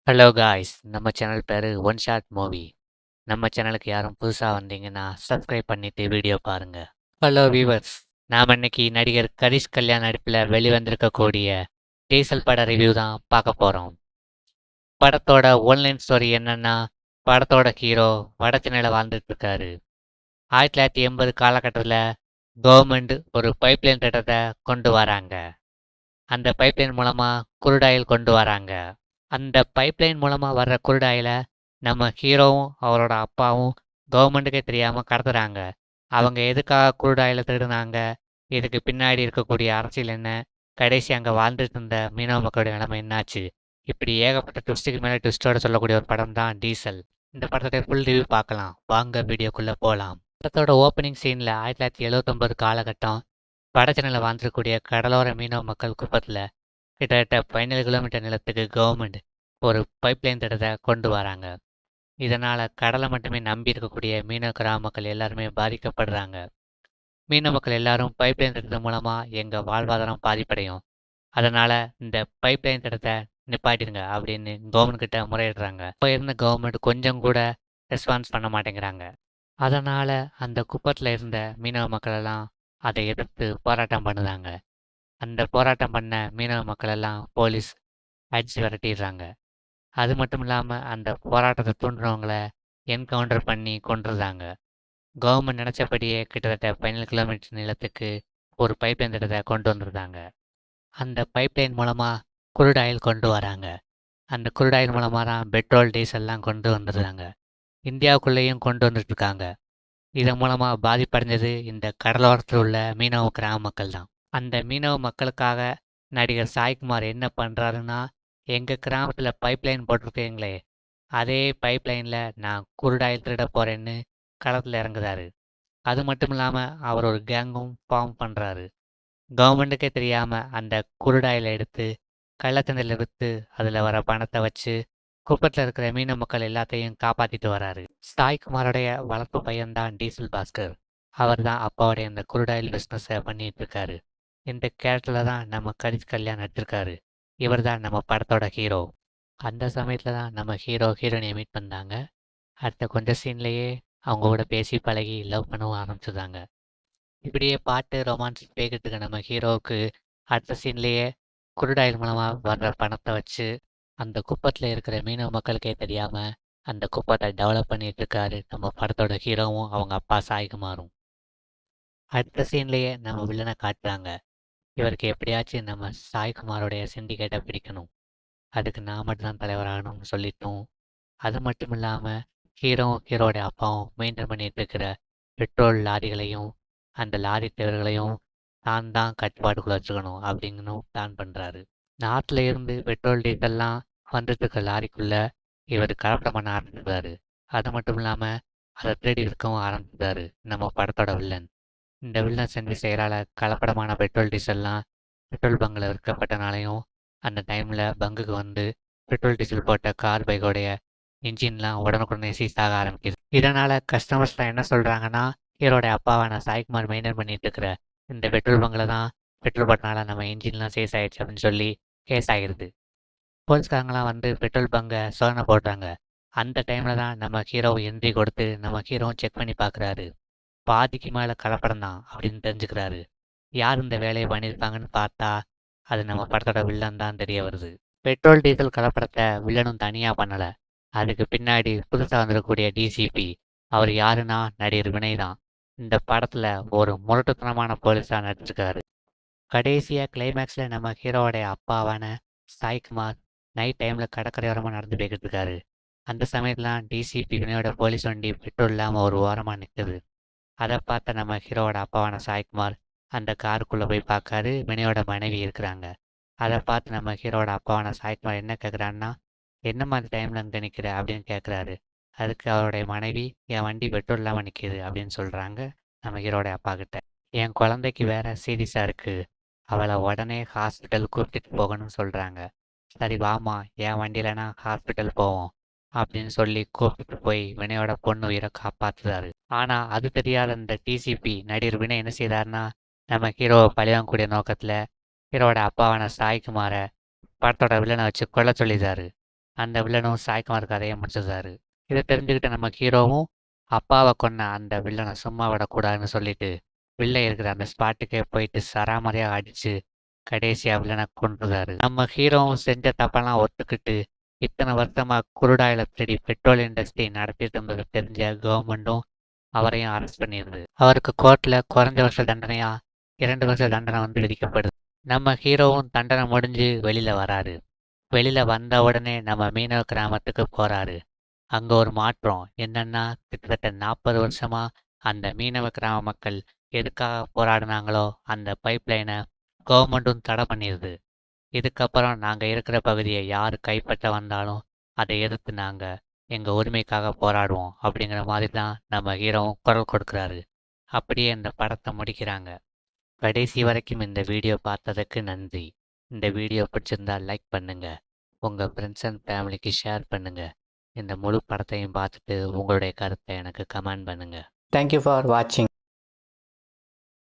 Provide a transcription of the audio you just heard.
Hello guys, நம்ம channel பேரு one shot movie. நம்ம சேனலுக்கு யாரும் புதுசா வந்தீங்கன்னா சப்ஸ்கிரைப் பண்ணிட்டு வீடியோ பாருங்க. ஹலோ வியூவர்ஸ், நாம இன்னைக்கு நடிகர் கரிஷ் கல்யாண் நடிப்பில் வெளிவந்திருக்கக்கூடிய டீசல் பட ரிவ்யூ தான் பார்க்க போறோம். படத்தோட ஒன்லைன் ஸ்டோரி என்னன்னா, படத்தோட ஹீரோ வட சென்னையில வாழ்ந்துட்டு இருக்காரு. 1980 காலகட்டத்தில் கவர்மெண்ட் ஒரு பைப்லைன் திட்டத்தை கொண்டு வராங்க. அந்த பைப்லைன் மூலமா குருடாயில் கொண்டு வராங்க. அந்த பைப்லைன் மூலமா வர்ற குருடாயில நம்ம ஹீரோவும் அவரோட அப்பாவும் கவர்மெண்ட்டுக்கே தெரியாம கடத்துறாங்க. அவங்க எதுக்காக குருடாயில திருடுனாங்க, இதுக்கு பின்னாடி இருக்கக்கூடிய அரசியல் என்ன, கடைசி அங்க வாழ்ந்துட்டு இருந்த மீனவ மக்களுடைய நிலைமை என்னாச்சு, இப்படி ஏகப்பட்ட ட்விஸ்ட்டுக்கு மேல ட்விஸ்டோட சொல்லக்கூடிய ஒரு படம் தான் டீசல். இந்த படத்தோட ஃபுல் ரிவ்யூ பார்க்கலாம் வாங்க, வீடியோக்குள்ள போலாம். படத்தோட ஓப்பனிங் சீன்ல 1979 காலகட்டம் வட சென்னையில் வாழ்ந்துருக்கூடிய கடலோர மீனவ மக்கள் குப்பத்தில் கிட்டத்தட்ட 17 கிலோமீட்டர் நிலத்துக்கு கவர்மெண்ட் ஒரு பைப்லைன் திட்டத்தை கொண்டு வராங்க. இதனால் கடலை மட்டுமே நம்பி இருக்கக்கூடிய மீனவ கிராம மக்கள் எல்லாருமே பாதிக்கப்படுறாங்க. மீனவ மக்கள் எல்லாரும் பைப்லைன் திட்டத்தின் மூலமாக எங்கள் வாழ்வாதாரம் பாதிப்படையும், அதனால் இந்த பைப்லைன் திட்டத்தை நிப்பாட்டிடுங்க அப்படின்னு கவர்மெண்ட் கிட்ட முறையிடுறாங்க. இப்போ இருந்த கவர்மெண்ட் கொஞ்சம் கூட ரெஸ்பான்ஸ் பண்ண மாட்டேங்கிறாங்க. அதனால் அந்த குப்பத்தில் இருந்த மீனவ மக்கள் எல்லாம் அதை எதிர்த்து போராட்டம் பண்ணுறாங்க. அந்த போராட்டம் பண்ண மீனவ மக்கள் எல்லாம் போலீஸ் அடித்து விரட்டிடுறாங்க. அது மட்டும் இல்லாமல் அந்த போராட்டத்தை தூண்டுறவங்கள என்கவுண்டர் பண்ணி கொன்றுறாங்க. கவர்மெண்ட் நினச்சபடியே கிட்டத்தட்ட 17 கிலோமீட்டர் நிலத்துக்கு ஒரு பைப்லைன் திட்டத்தை கொண்டு வந்துருந்தாங்க. அந்த பைப்லைன் மூலமாக குருடாயில் கொண்டு வராங்க. அந்த குருடாயில் மூலமாக தான் பெட்ரோல் டீசல்லாம் கொண்டு வந்துடுறாங்க. இந்தியாவுக்குள்ளேயும் கொண்டு வந்துட்டுருக்காங்க. இதன் மூலமாக பாதிப்படைஞ்சது இந்த கடலோரத்தில் உள்ள மீனவ கிராம மக்கள் தான். அந்த மீனவ மக்களுக்காக நடிகர் சாய்குமார் என்ன பண்ணுறாருன்னா, எங்கள் கிராமத்தில் பைப்லைன் போட்டிருக்கீங்களே, அதே பைப்லைனில் நான் குருடாயில் திருட போகிறேன்னு களத்தில் இறங்குறாரு. அது மட்டும் இல்லாமல் அவர் ஒரு கேங்கும் ஃபார்ம் பண்ணுறாரு. கவர்மெண்ட்டுக்கே தெரியாமல் அந்த குருடாயில் எடுத்து கள்ளத்தண்ணில் விற்று அதில் வர பணத்தை வச்சு குப்பத்தில் இருக்கிற மீனவ மக்கள் எல்லாத்தையும் காப்பாற்றிட்டு வராரு. சாய்குமாரோடைய வளர்ப்பு பையன்தான் டீசல் பாஸ்கர். அவர் தான் அப்பாவுடைய இந்த குருடாயில் பிஸ்னஸை பண்ணிட்டு இருக்காரு. இந்த கேரக்டரில் தான் நம்ம கரிஷ் கல்யாண் நடிச்சிருக்காரு. இவர் தான் நம்ம படத்தோட ஹீரோ. அந்த சமயத்தில் தான் நம்ம ஹீரோ ஹீரோயினை மீட் பண்ணாங்க. அடுத்த கொஞ்சம் சீன்லேயே அவங்க கூட பேசி பழகி லவ் பண்ணவும் ஆரம்பிச்சிடுறாங்க. இப்படியே பாட்டு ரொமான்ஸ் போய்கிட்டு இருக்க நம்ம ஹீரோவுக்கு அடுத்த சீன்லேயே குருடாயில் மூலமாக வர்ற பணத்தை வச்சு அந்த குப்பத்தில் இருக்கிற மீனவ மக்களுக்கே தெரியாமல் அந்த குப்பத்தை டெவலப் பண்ணிட்டு இருக்காரு நம்ம படத்தோட ஹீரோவும் அவங்க அப்பா சாய்குமாரும். அடுத்த சீன்லேயே நம்ம வில்லனை காட்டுறாங்க. இவருக்கு எப்படியாச்சும் நம்ம சாய்குமாரோடைய சிண்டிகேட்டை பிடிக்கணும், அதுக்கு நான் மட்டும்தான் தலைவராகணும்னு சொல்லிட்டோம். அது மட்டும் இல்லாமல் ஹீரோடைய அப்பாவும் மெயின்டைன் பண்ணிட்டு இருக்கிற பெட்ரோல் லாரிகளையும் அந்த லாரி டிரைவர்களையும் தான் கட்டுப்பாட்டுக்குள்ள வச்சுக்கணும் அப்படிங்கணும் பிளான் பண்ணுறாரு. நாட்டில் இருந்து பெட்ரோல் டீசல்லாம் வந்துட்டு இருக்க லாரிக்குள்ள இவர் கலப்படம் பண்ண ஆரம்பிச்சிருக்காரு. அது மட்டும் இல்லாமல் அதை தேடி விற்கவும் ஆரம்பிச்சிருக்காரு நம்ம படத்தோட வில்லன். இந்த வில்லன் செஞ்சு செய்கிறால கலப்படமான பெட்ரோல் டீசல்லாம் பெட்ரோல் பங்கில் விற்கப்பட்டனாலையும் அந்த டைமில் பங்குக்கு வந்து பெட்ரோல் டீசல் போட்ட கார் பைக்கோடைய இன்ஜின்லாம் உடனுக்குடனே சீஸ் ஆக ஆரம்பிக்குது. இதனால் கஸ்டமர்ஸ்லாம் என்ன சொல்கிறாங்கன்னா, ஹீரோடைய அப்பாவான சாய்குமார் மெயின்டைன் பண்ணிட்டு இருக்கிற இந்த பெட்ரோல் பங்கில் தான் பெட்ரோல் போட்டனால நம்ம இன்ஜின்லாம் சீஸ் ஆகிடுச்சு அப்படின்னு சொல்லி கேஸ் ஆகிடுது. போலீஸ்காரங்களாம் வந்து பெட்ரோல் பங்கை சோதனை போடுறாங்க. அந்த டைமில் தான் நம்ம ஹீரோ என்ட்ரி கொடுத்து நம்ம ஹீரோவும் செக் பண்ணி பார்க்குறாரு. பாதிக்கு மேலே கலப்படம் தான் அப்படின்னு தெரிஞ்சுக்கிறாரு. யார் இந்த வேலையை பண்ணியிருப்பாங்கன்னு பார்த்தா அது நம்ம படத்தோட வில்லன் தான் தெரிய வருது. பெட்ரோல் டீசல் கலப்படத்தை வில்லனும் தனியாக பண்ணலை. அதுக்கு பின்னாடி புதுசாக வந்துடக்கூடிய டிசிபி அவர் யாருன்னா நடிகர் வினய் தான். இந்த படத்தில் ஒரு முரட்டுத்தனமான போலீஸாக நடிச்சிருக்காரு. கடைசியாக கிளைமேக்ஸில் நம்ம ஹீரோவோடைய அப்பாவான சாய்குமார் நைட் டைமில் கடற்கரையோரமாக நடந்து போய்கிட்டு இருக்காரு. அந்த சமயத்துலாம் டிசிபி வினயோட போலீஸ் வண்டி பெட்ரோல் இல்லாமல் ஒரு ஓரமாக நிற்குது. அதை பார்த்த நம்ம ஹீரோவோட அப்பாவான சாய்குமார் அந்த காருக்குள்ளே போய் பார்க்காரு. வினயோட மனைவி இருக்கிறாங்க. அதை பார்த்து நம்ம ஹீரோவோட அப்பாவான சாய்குமார் என்ன கேட்குறான்னா, என்ன மாதிரி டைமில் அங்கே நிற்கிற அப்படின்னு கேட்குறாரு. அதுக்கு அவருடைய மனைவி, என் வண்டி பெட்ரோல் இல்லாமல் நிற்கிது அப்படின்னு சொல்கிறாங்க நம்ம ஹீரோடைய அப்பா கிட்ட. என் குழந்தைக்கு வேற சீரியஸாக இருக்குது, அவளை உடனே ஹாஸ்பிட்டல் கூப்பிட்டுட்டு போகணும்னு சொல்கிறாங்க. சரி வாமா, என் வண்டியிலனா ஹாஸ்பிட்டல் போவோம் அப்படின்னு சொல்லி கூப்பிட்டு போய் வினயோட பொண்ணு உயிரை காப்பாற்றுறாரு. ஆனால் அது தெரியாத இந்த டிசிபி நடிகர் வினய் என்ன செய்தார்னா, நம்ம ஹீரோவை பழிவாங்கக்கூடிய நோக்கத்தில் ஹீரோவோட அப்பாவான சாய்குமாரை படத்தோட வில்லனை வச்சு கொல்ல சொல்லிடுறாரு. அந்த வில்லனும் சாய்குமார் கதையை முடிச்சிருந்தாரு. இதை தெரிஞ்சுக்கிட்ட நம்ம ஹீரோவும் அப்பாவை கொன்ன அந்த வில்லனை சும்மா விடக்கூடாதுன்னு சொல்லிட்டு வில்லன் இருக்கிற அந்த ஸ்பாட்டுக்கே போயிட்டு சராமரியாக அடிச்சு கடைசியாக வில்லனை கொன்றுறாரு. நம்ம ஹீரோவும் செஞ்ச தப்பெல்லாம் ஒத்துக்கிட்டு இத்தனை வருஷமா குருடாயில தேடி பெட்ரோல் இண்டஸ்ட்ரி நடத்திட்டு இருந்தது தெரிஞ்ச கவர்மெண்ட்டும் அவரையும் அரெஸ்ட் பண்ணிடுது. அவருக்கு கோர்ட்டில் குறைஞ்ச வருஷ தண்டனையா 2 வருஷ தண்டனை விதிக்கப்படுது. நம்ம ஹீரோவும் தண்டனை முடிஞ்சு வெளியில வராரு. வெளியில வந்த உடனே நம்ம மீனவ கிராமத்துக்கு போறாரு. அங்க ஒரு மாற்றம் என்னன்னா, கிட்டத்தட்ட 40 வருஷமா அந்த மீனவ கிராம மக்கள் எதுக்காக போராடினாங்களோ அந்த பைப் லைனை கவர்மெண்ட்டும் தடை பண்ணிடுது. இதுக்கப்புறம் நாங்க இருக்கிற பகுதியை யார் கைப்பற்ற வந்தாலும் அதை எதிர்த்து நாங்க எங்க உரிமைக்காக போராடுவோம் அப்படிங்கிற மாதிரி தான் நம்ம ஹீரோவும் குரல் கொடுக்குறாரு. அப்படியே இந்த படத்தை முடிக்கிறாங்க. கடைசி வரைக்கும் இந்த வீடியோ பார்த்ததுக்கு நன்றி. இந்த வீடியோ பிடிச்சிருந்தா லைக் பண்ணுங்க, உங்க ஃப்ரெண்ட்ஸ் அண்ட் ஃபேமிலிக்கு ஷேர் பண்ணுங்க. இந்த முழு படத்தையும் பார்த்துட்டு உங்களுடைய கருத்தை எனக்கு கமெண்ட் பண்ணுங்க. Thank you for watching.